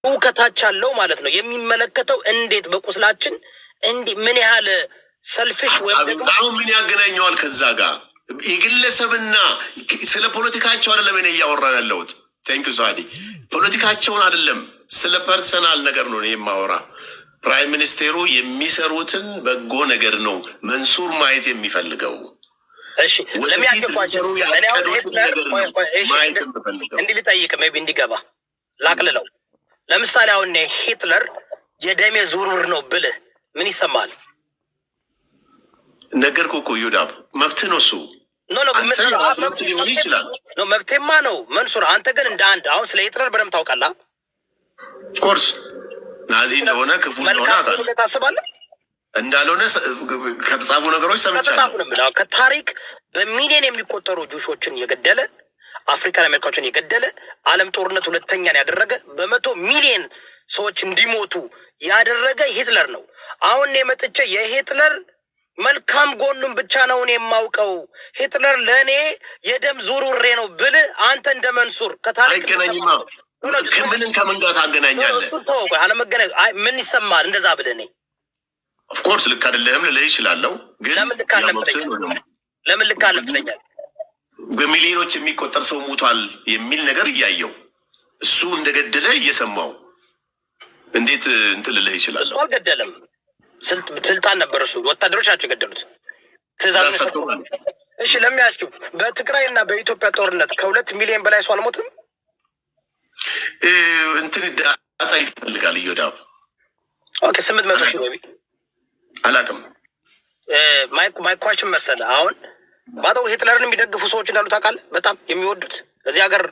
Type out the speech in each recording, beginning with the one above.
እውቀታች አለው ማለት ነው የሚመለከተው እንዴት በቁስላችን እንዴ ምን ያህል ሰልፍሽ ወይም ደግሞ አሁን ምን ያገናኘዋል ከዛ ጋር የግለሰብና ስለ ፖለቲካቸው አይደለም እኔ እያወራን ያለሁት ቴንክ ዩ ሳዲ ፖለቲካቸውን አይደለም ስለ ፐርሰናል ነገር ነው የማወራ ፕራይም ሚኒስቴሩ የሚሰሩትን በጎ ነገር ነው መንሱር ማየት የሚፈልገው እሺ ለሚያከፋቸው እኔ አሁን እንዴ ልጠይቅ ሜቢ እንዲገባ ላቅልለው ለምሳሌ አሁን ሂትለር የደሜ ዙሩር ነው ብለህ ምን ይሰማል ነገርኩ እኮ ዩዳብ መብት ነው እሱ መብት ሊሆን ይችላል ነው መብቴማ ነው መንሱር አንተ ግን እንደ አንድ አሁን ስለ ሂትለር በደምብ ታውቃለህ ኦፍኮርስ ናዚ እንደሆነ ክፉ እንደሆነ ታስባለህ እንዳልሆነ ከተጻፉ ነገሮች ሰምቻለሁ ከታሪክ በሚሊዮን የሚቆጠሩ ጁሾችን የገደለ አፍሪካን አሜሪካዎችን የገደለ ዓለም ጦርነት ሁለተኛን ያደረገ በመቶ ሚሊዮን ሰዎች እንዲሞቱ ያደረገ ሂትለር ነው አሁን የመጥቼ የሂትለር መልካም ጎኑን ብቻ ነው የማውቀው ሂትለር ለኔ የደም ዙሩሬ ነው ብል አንተ እንደ መንሱር ከታሪክ አይገናኝማ ከምን ከምን ጋር ታገናኛለህ እሱ ተው አለመገናኝ ምን ይሰማል እንደዛ ብለኔ ኦፍ ኮርስ ልክ አይደለም ልልህ እችላለሁ ግን ለምን ልክ አለምትለኛል በሚሊዮኖች የሚቆጠር ሰው ሞቷል የሚል ነገር እያየው እሱ እንደገደለ እየሰማው እንዴት እንትን ልልህ ይችላል እሱ አልገደለም ስልጣን ነበር እሱ ወታደሮች ናቸው የገደሉት ትእዛዝ ሰጥተዋል እሺ ለሚያስኪው በትግራይና በኢትዮጵያ ጦርነት ከ2 ሚሊዮን በላይ ሰው አልሞተም እንትን ዳታ ይፈልጋል ይወዳው ኦኬ 800 ሺህ ነው አላውቅም ማይ ኳችን መሰለ አሁን ባዶ ሂትለርን የሚደግፉ ሰዎች እንዳሉ ታውቃለህ በጣም የሚወዱት እዚህ ሀገር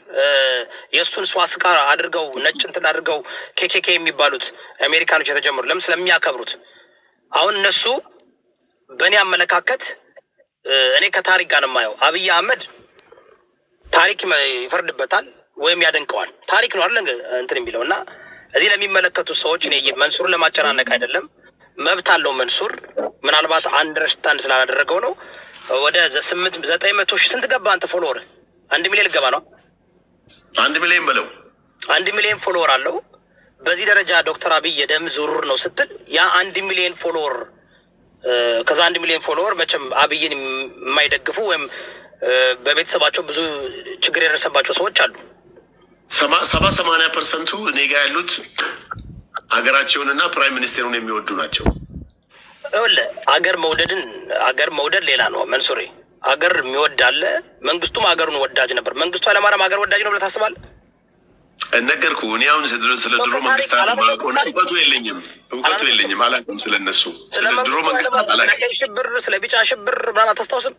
የእሱን ስዋስካ አድርገው ነጭ እንትን አድርገው ኬኬኬ የሚባሉት አሜሪካኖች የተጀመሩ ለምን ስለሚያከብሩት አሁን እነሱ በእኔ አመለካከት እኔ ከታሪክ ጋር ነው የማየው አብይ አህመድ ታሪክ ይፈርድበታል ወይም ያደንቀዋል ታሪክ ነው አይደል እንትን የሚለው እና እዚህ ለሚመለከቱ ሰዎች እኔ መንሱር ለማጨናነቅ አይደለም መብት አለው መንሱር ምናልባት አንደርስታንድ ስላላደረገው ነው ወደ 900 ሺህ ስንት ገባ አንተ ፎሎወር 1 ሚሊዮን ገባ ነው 1 ሚሊዮን በለው 1 ሚሊዮን ፎሎወር አለው በዚህ ደረጃ ዶክተር አብይ የደም ዙሩር ነው ስትል ያ 1 ሚሊዮን ፎሎወር ከዛ 1 ሚሊዮን ፎሎወር መቼም አብይን የማይደግፉ ወይም በቤተሰባቸው ብዙ ችግር የደረሰባቸው ሰዎች አሉ 70-80% እኔ ጋር ያሉት ሀገራቸውንና ፕራይም ሚኒስቴሩን የሚወዱ ናቸው አገር መውደድ ሌላ ነው መንሱሬ አገር የሚወድ አለ መንግስቱም አገሩን ወዳጅ ነበር መንግስቱ ኃይለማርያም አገር ወዳጅ ነው ብለህ ታስባለህ ነገርኩ እኔ አሁን ስለ ድሮ መንግስታት ማቆና እውቀቱ የለኝም አላውቅም ስለነሱ ስለ ድሮ መንግስታት አላውቅም ሽብር ስለ ቢጫ ሽብር ምናምን አታስታውስም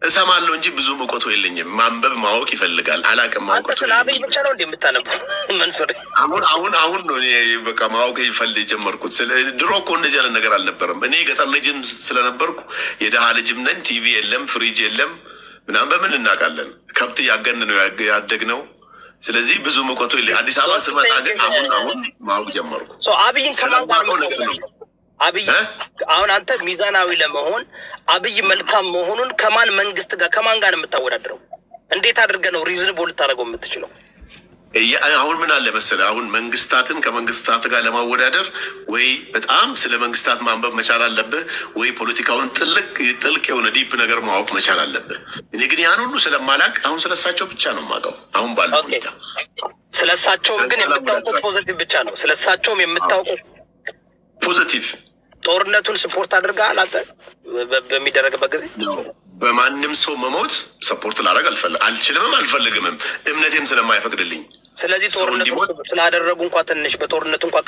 እሰማለሁ እንጂ ብዙ እውቀቱ የለኝም ማንበብ ማወቅ ይፈልጋል አላውቅም ማወቅ ስለ አብይ ብቻ ነው እንደምታነበው መንሱሬ አሁን ነው እኔ በቃ ማወቅ ይፈልግ የጀመርኩት ድሮ እኮ እንደዚህ አይነት ነገር አልነበረም እኔ ገጠር ልጅም ስለነበርኩ የደሃ ልጅም ነኝ ቲቪ የለም ፍሪጅ የለም ምናምን በምን እናውቃለን ከብት ያገን ነው ያደግነው ስለዚህ ብዙ እውቀቱ አዲስ አበባ ስመጣ ግን አሁን ማወቅ ጀመርኩ አብይን ከማን ጋር ነው አብይ አሁን አንተ ሚዛናዊ ለመሆን አብይ መልካም መሆኑን ከማን መንግስት ጋር ከማን ጋር የምታወዳድረው እንዴት አድርገህ ነው ሪዝንብል ልታደርገው የምትችለው አሁን ምን አለ መሰለህ አሁን መንግስታትን ከመንግስታት ጋር ለማወዳደር ወይ በጣም ስለ መንግስታት ማንበብ መቻል አለብህ ወይ ፖለቲካውን ጥልቅ የሆነ ዲፕ ነገር ማወቅ መቻል አለብህ እኔ ግን ያን ሁሉ ስለማላቅ አሁን ስለሳቸው ብቻ ነው የማውቀው አሁን ባለው ሁኔታ ስለሳቸውም ግን የምታውቁት ፖዚቲቭ ብቻ ነው ስለሳቸውም የምታውቁት ፖዚቲቭ ጦርነቱን ስፖርት አድርገሃል አንተ በሚደረግበት ጊዜ በማንም ሰው መሞት ሰፖርት ላደርግ አልችልም አልፈልግምም እምነቴም ስለማይፈቅድልኝ ስለዚህ ጦርነቱን ስላደረጉ እንኳን ትንሽ በጦርነቱ እንኳን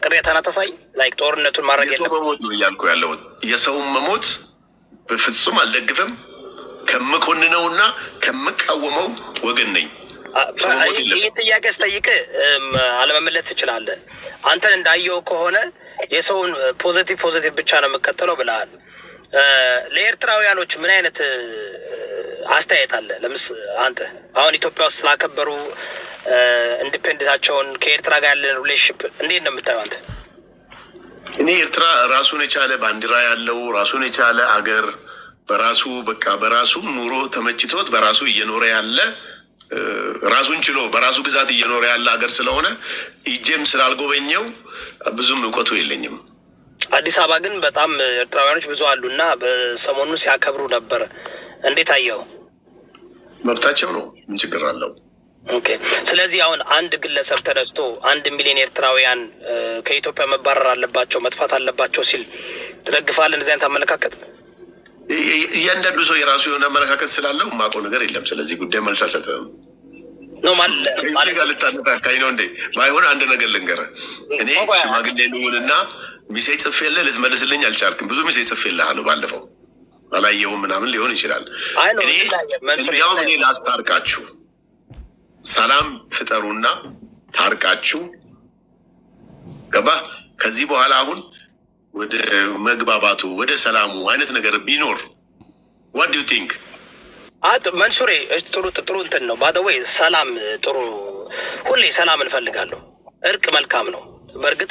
ቅሬታና ታሳይ ላይክ ጦርነቱን ማድረግ የሰው መሞት ነው እያልኩ ያለው የሰውን መሞት በፍጹም አልደግፍም ከምኮንነውና ከምቃወመው ወገን ነኝ ይህ ጥያቄ ስጠይቅ አለመመለስ ትችላለህ አንተን እንዳየው ከሆነ የሰውን ፖዚቲቭ ብቻ ነው የምከተለው ብለሃል ለኤርትራውያኖች ምን አይነት አስተያየት አለ አንተ አሁን ኢትዮጵያ ውስጥ ስላከበሩ ኢንዲፔንደንሳቸውን ከኤርትራ ጋር ያለን ሪሌሽንሺፕ እንዴት ነው የምታየው አንተ እኔ ኤርትራ ራሱን የቻለ ባንዲራ ያለው ራሱን የቻለ አገር በራሱ ኑሮ ተመችቶት በራሱ እየኖረ ያለ ራሱን ችሎ በራሱ ግዛት እየኖረ ያለ ሀገር ስለሆነ ኢጄም ስላልጎበኘው ብዙም እውቀቱ የለኝም። አዲስ አበባ ግን በጣም ኤርትራውያኖች ብዙ አሉና በሰሞኑን ሲያከብሩ ነበር። እንዴት አየው? መብታቸው ነው። ምን ችግር አለው? ኦኬ። ስለዚህ አሁን አንድ ግለሰብ ተነስቶ 1 ሚሊዮን ኤርትራውያን ከኢትዮጵያ መባረር አለባቸው መጥፋት አለባቸው ሲል ትደግፋለህ? እንደዚህ አይነት አመለካከት? እያንዳንዱ ሰው የራሱ የሆነ አመለካከት ስላለው የማውቀው ነገር የለም። ስለዚህ ጉዳይ መልስ አልሰጥም። ማለት ጋር ልታነካካኝ ነው እንዴ? ባይሆን አንድ ነገር ልንገርህ። እኔ ሽማግሌ ልሁንና ሚሴጅ ጽፌልህ ልትመልስልኝ አልቻልክም። ብዙ ሚሴጅ ጽፌልሃለሁ ባለፈው አላየሁም ምናምን ሊሆን ይችላል። እንዲያውም እኔ ላስታርቃችሁ፣ ሰላም ፍጠሩና ታርቃችሁ ገባ። ከዚህ በኋላ አሁን ወደ መግባባቱ ወደ ሰላሙ አይነት ነገር ቢኖር ዋት ዱ ዩ ቲንክ? መንሱሬ ጥሩ እንትን ነው። ባደወይ ሰላም ጥሩ፣ ሁሌ ሰላም እንፈልጋለሁ። እርቅ መልካም ነው። በእርግጥ